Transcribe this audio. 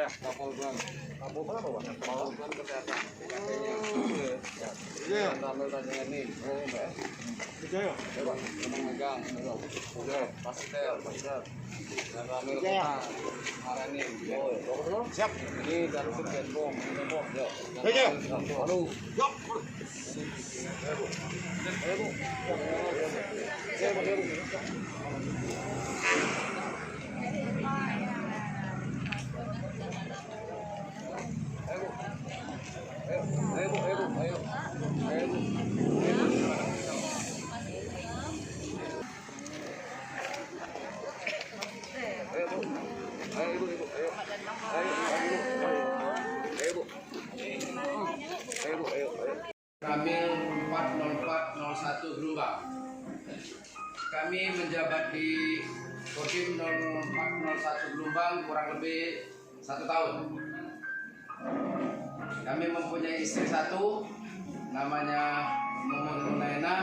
Kapal ban apa Pak? Kapal ban kesehatan. Iya. Sambil tanya ini. Oh, Mbak. Bisa ya? Coba megang. Udah, pasti ter. Dan ramil kota. Muara Enim. Oh, siap. Ini dari Sukendong. Yuk. Ayo. Halo. Yuk. Ayo, Bu. Ramil 40401 Gelombang. Kami menjabat di Makodim 0401 Gelombang kurang lebih 1 tahun. Kami mempunyai istri 1, namanya Mumun Munaina.